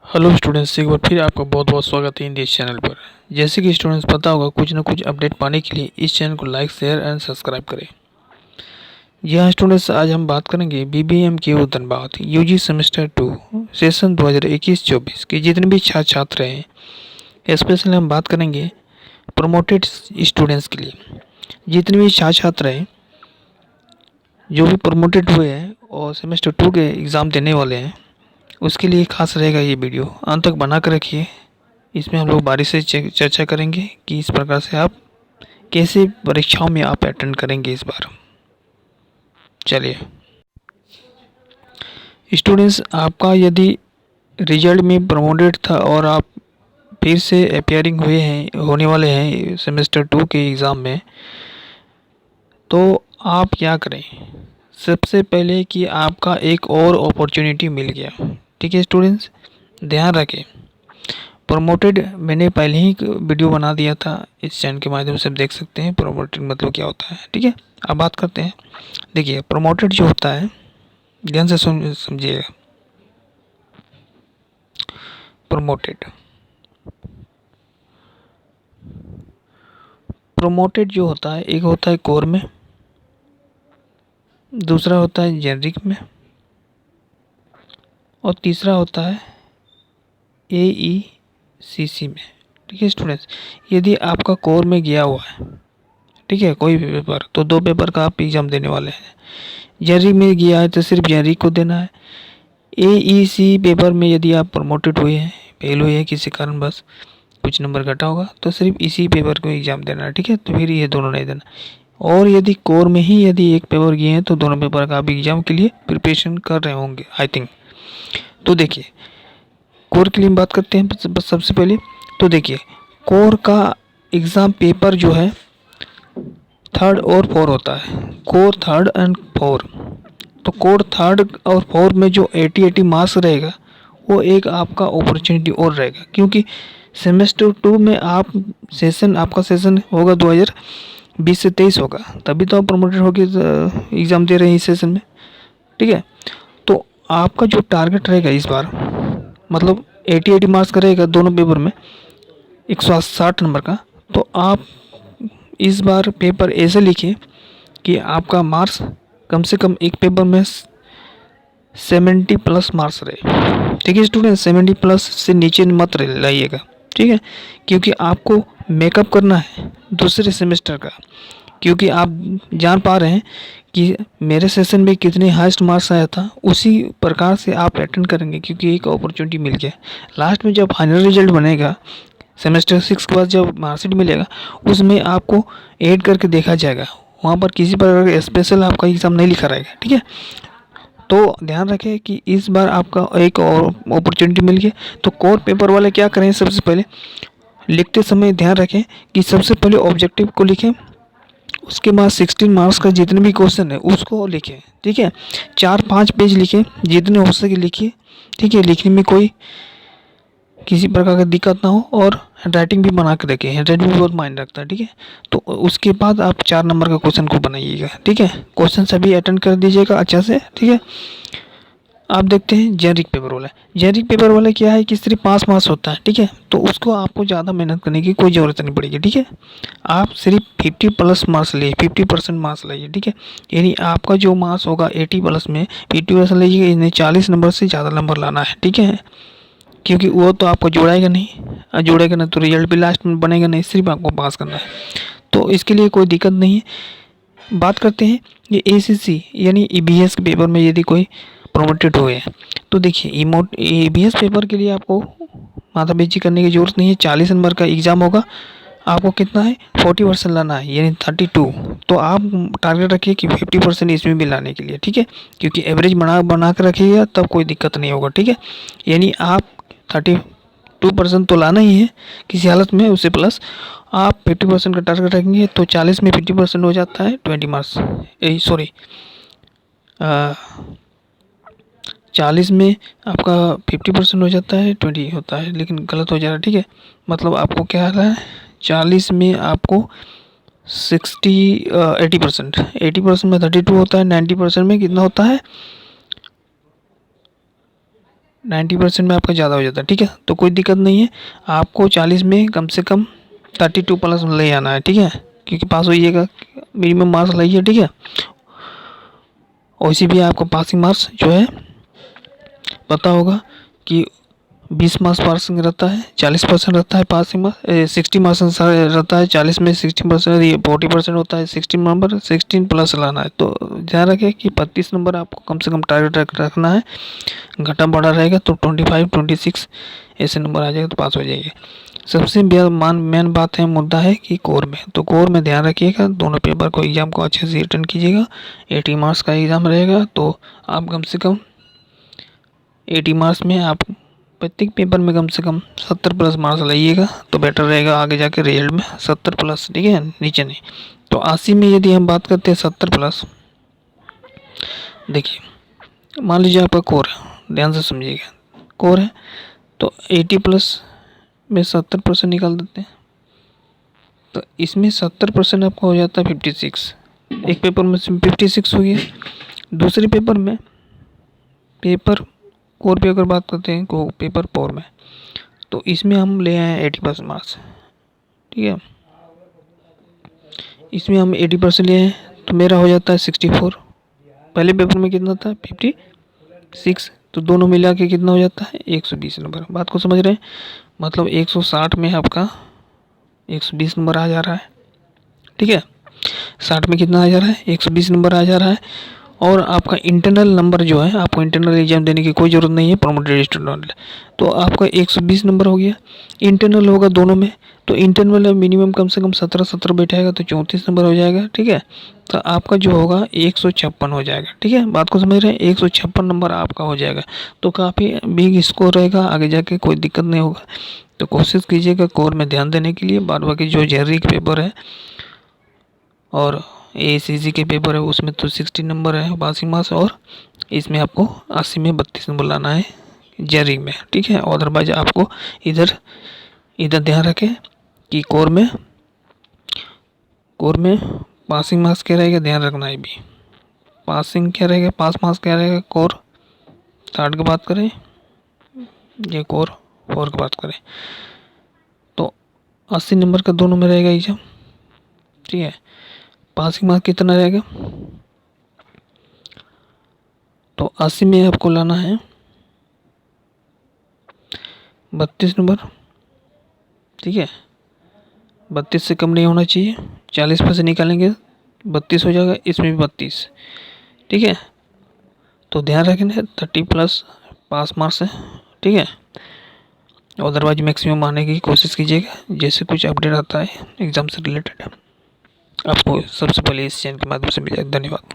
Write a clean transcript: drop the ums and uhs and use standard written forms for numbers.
Hello students, एक बार फिर आपका बहुत बहुत स्वागत है इन दिस चैनल पर। जैसे कि स्टूडेंट्स पता होगा, कुछ ना कुछ अपडेट पाने के लिए इस चैनल को लाइक, शेयर एंड सब्सक्राइब करें। जी हाँ स्टूडेंट्स, आज हम बात करेंगे BBMKU Dhanbad UG semester 2 session 2021-24 के जितने भी छात्र छात्र हैं। स्पेशली हम बात करेंगे प्रमोटेड स्टूडेंट्स के लिए। जितने भी छात्र छात्र हैं जो भी प्रमोटेड हुए हैं और सेमेस्टर 2 के एग्ज़ाम देने वाले हैं, उसके लिए खास रहेगा ये वीडियो। अंत तक बना कर रखिए। इसमें हम लोग बारी से चर्चा करेंगे कि इस प्रकार से आप कैसे परीक्षाओं में आप अटेंड करेंगे इस बार। चलिए स्टूडेंट्स, आपका यदि रिजल्ट में प्रमोटेड था और आप फिर से अपियरिंग हुए हैं होने वाले हैं सेमेस्टर 2 के एग्ज़ाम में, तो आप क्या करें। सबसे पहले कि आपका एक और अपॉर्चुनिटी मिल गया। ठीक है स्टूडेंट्स, ध्यान रखें। प्रमोटेड मैंने पहले ही वीडियो बना दिया था, इस चैनल के माध्यम से आप देख सकते हैं प्रमोटेड मतलब क्या होता है। ठीक है, अब बात करते हैं। देखिए प्रमोटेड जो होता है, ध्यान से समझिएगा। प्रमोटेड प्रमोटेड जो होता है, एक होता है कोर में, दूसरा होता है जेनरिक में, और तीसरा होता है AECC में। ठीक है स्टूडेंट्स, यदि आपका कोर में गया हुआ है, ठीक है, कोई भी पेपर, तो 2 पेपर का आप एग्ज़ाम देने वाले हैं। जेनरिक में गया है तो सिर्फ जेनरिक को देना है। AEC पेपर में यदि आप प्रमोटेड हुए हैं, फेल हुए हैं किसी कारण, बस कुछ नंबर घटा होगा, तो सिर्फ इसी पेपर को एग्ज़ाम देना है। ठीक है, तो फिर ये दोनों नहीं देना। और यदि कोर में ही यदि एक पेपर गए हैं तो दोनों पेपर का आप एग्ज़ाम के लिए प्रिपरेशन कर रहे होंगे आई थिंक। तो देखिए कोर के लिए हम बात करते हैं बस सबसे पहले। तो देखिए कोर का एग्ज़ाम पेपर जो है 3rd और 4 होता है। Core 3rd and 4। तो कोर 3rd और 4 में जो 80 मार्क्स रहेगा, वो एक आपका अपॉर्चुनिटी और रहेगा, क्योंकि सेमेस्टर 2 में आपका सेशन होगा 2020 से 23 होगा, तभी तो आप प्रमोटेड होकर एग्ज़ाम दे रहे हैं इस सेशन में। ठीक है, तो आपका जो टारगेट रहेगा इस बार, मतलब 80 मार्क्स का रहेगा दोनों पेपर में, 160 नंबर का। तो आप इस बार पेपर ऐसे लिखिए कि आपका मार्क्स कम से कम एक पेपर में 70 प्लस मार्क्स रहे। ठीक है स्टूडेंट, 70 प्लस से नीचे मत लाइएगा। ठीक है, क्योंकि आपको मेकअप करना है दूसरे सेमेस्टर का, क्योंकि आप जान पा रहे हैं कि मेरे सेशन में कितने हाईएस्ट मार्क्स आया था, उसी प्रकार से आप अटेंड करेंगे, क्योंकि एक अपॉर्चुनिटी मिल गया। लास्ट में जब फाइनल रिजल्ट बनेगा सेमेस्टर 6 के बाद, जब मार्कशीट मिलेगा, उसमें आपको ऐड करके देखा जाएगा। वहाँ पर किसी प्रकार का स्पेशल आपका एग्ज़ाम नहीं लिखा रहेगा। ठीक है, तो ध्यान रखें कि इस बार आपका एक और अपॉर्चुनिटी मिल गई। तो कोर पेपर वाले क्या करें, सबसे पहले लिखते समय ध्यान रखें कि सबसे पहले ऑब्जेक्टिव को लिखें, उसके बाद 16 मार्क्स का जितने भी क्वेश्चन है उसको लिखें। ठीक है, 4-5 पेज लिखें, जितने हो सके लिखिए। ठीक है, लिखने में कोई किसी प्रकार का दिक्कत ना हो, और हैंडराइटिंग भी बना के रखें। हैंडराइटिंग भी बहुत मायने रखता है। ठीक है, तो उसके बाद आप 4 नंबर का क्वेश्चन को बनाइएगा। ठीक है, क्वेश्चन सभी अटेंड कर दीजिएगा अच्छा से। ठीक है, आप देखते हैं जेनरिक पेपर वाला। जेनरिक पेपर वाला क्या है कि सिर्फ 5 मार्क्स होता है। ठीक है, तो उसको आपको ज़्यादा मेहनत करने की कोई ज़रूरत नहीं पड़ेगी। ठीक है, आप सिर्फ 50 प्लस मार्क्स लिए, 50% मार्क्स लाइए। ठीक है, यानी आपका जो मार्क्स होगा 80 प्लस में 50% लीजिएगा, इन्हें 40 नंबर से ज़्यादा नंबर लाना है। ठीक है, क्योंकि वो तो आपको जोड़ेगा नहीं, और जोड़ेगा नहीं तो रिजल्ट भी लास्ट में बनेगा नहीं, सिर्फ आपको पास करना है। तो इसके लिए कोई दिक्कत नहीं है। बात करते हैं ये ACC यानी EBS के पेपर में यदि कोई प्रमोटेड हुए हैं, तो देखिए EBS पेपर के लिए आपको माथापेची करने की ज़रूरत नहीं है। 40 नंबर का एग्ज़ाम होगा, आपको कितना है 40% लाना है, यानी 32। तो आप टारगेट रखिए कि 50% इसमें भी लाने के लिए। ठीक है, क्योंकि एवरेज बना कर रखिएगा, तब कोई दिक्कत नहीं होगा। ठीक है, यानी आप 32% तो लाना ही है किसी हालत में, उससे प्लस आप 50% का टारगेट रखेंगे, तो 40 में 50% हो जाता है 20 मार्क्स। सॉरी, 40 में आपका 50% हो जाता है 20 होता है, लेकिन गलत हो जा रहा है। ठीक है, मतलब आपको क्या आ रहा है, 40 में आपको 80% में 32 होता है, 90% में कितना होता है 90% में आपका ज़्यादा हो जाता है, ठीक है। तो कोई दिक्कत नहीं है, आपको 40 में कम से कम 32 प्लस ले आना है, ठीक है, क्योंकि पास होइएगा, मिनिमम मार्क्स लाइए, ठीक है। और इसी भी आपको पासिंग मार्क्स जो है पता होगा कि 20 मार्क्स पासिंग रहता है, 40% रहता है पासिंग मार्क्स, 60 मार्क्स रहता है, 40 में 60%, ये 40% होता है। 16 नंबर 16 प्लस लाना है, तो ध्यान रखें कि 32 नंबर आपको कम से कम टारगेट रखना है। घटा बढ़ा रहेगा तो 25 26 ऐसे नंबर आ जाएगा तो पास हो जाएंगे। सबसे मेन बात है, मुद्दा है कि कोर में, तो कोर में ध्यान रखिएगा, दोनों पेपर को एग्ज़ाम को अच्छे से अटेंड कीजिएगा। 80 मार्क्स का एग्ज़ाम रहेगा, तो आप कम से कम 80 मार्क्स में आप प्रत्येक पेपर में कम से कम 70 प्लस मार्क्स लाइएगा, तो बेटर रहेगा आगे जाके रिजल्ट में। 70 प्लस, ठीक है, नीचे नहीं। तो 80 में यदि हम बात करते हैं 70 प्लस, देखिए मान लीजिए आपका कोर है, ध्यान से समझिएगा, कोर है तो 80 प्लस में 70% निकाल देते हैं, तो इसमें 70% आपका हो जाता है 56। एक पेपर में 56 हो गया। दूसरे पेपर में, पेपर कोर पे अगर बात करते हैं को पेपर 4 में, तो इसमें हम ले आए 80% मार्क्स, ठीक है। इसमें हम 80% ले आए तो मेरा हो जाता है 64। पहले पेपर में कितना था 56, तो दोनों मिला के कितना हो जाता है 120 नंबर। बात को समझ रहे हैं, मतलब 160 में आपका 120 नंबर आ जा रहा है, ठीक है। 60 में कितना आ जा रहा है 120 नंबर आ जा रहा है। और आपका इंटरनल नंबर जो है, आपको इंटरनल एग्जाम देने की कोई ज़रूरत नहीं है, प्रमोटेड स्टूडेंट, तो आपका 120 नंबर हो गया। इंटरनल होगा दोनों में, तो इंटरनल में मिनिमम कम से कम 17 बैठेगा तो 34 नंबर हो जाएगा, ठीक है। तो आपका जो होगा 156 हो जाएगा, ठीक है। बात को समझ रहे हैं, 156 नंबर आपका हो जाएगा, तो काफ़ी बिग स्कोर रहेगा, आगे जाके कोई दिक्कत नहीं होगा। तो कोशिश कीजिएगा कोर में ध्यान देने के लिए। बाद बाकी जो जेआरई के पेपर है और एसीसी के पेपर है उसमें तो 60 नंबर है पासिंग मार्क्स, और इसमें आपको 80 में 32 नंबर लाना है जेआरई में, ठीक है। अदरवाइज आपको इधर ध्यान रखें कि कोर में पासिंग मार्क्स क्या रहेगा, ध्यान रखना है भी। पासिंग क्या रहेगा, पास मार्क्स क्या रहेगा, कोर 60 की बात करें या कोर 4 की बात करें, तो 80 नंबर का दोनों में रहेगा एग्जाम, ठीक है। पासिंग मार्क कितना रहेगा, तो 80 में आपको लाना है 32 नंबर, ठीक है। 32 से कम नहीं होना चाहिए, 40 में से निकालेंगे 32 हो जाएगा, इसमें भी 32, ठीक है। तो ध्यान रखें 30 प्लस पास मार्क्स है, ठीक है। अदरवाइज मैक्सिमम आने की कोशिश कीजिएगा। जैसे कुछ अपडेट आता है एग्ज़ाम से रिलेटेड आपको सबसे पहले इस चैनल के माध्यम से मिल जाएगा। धन्यवाद।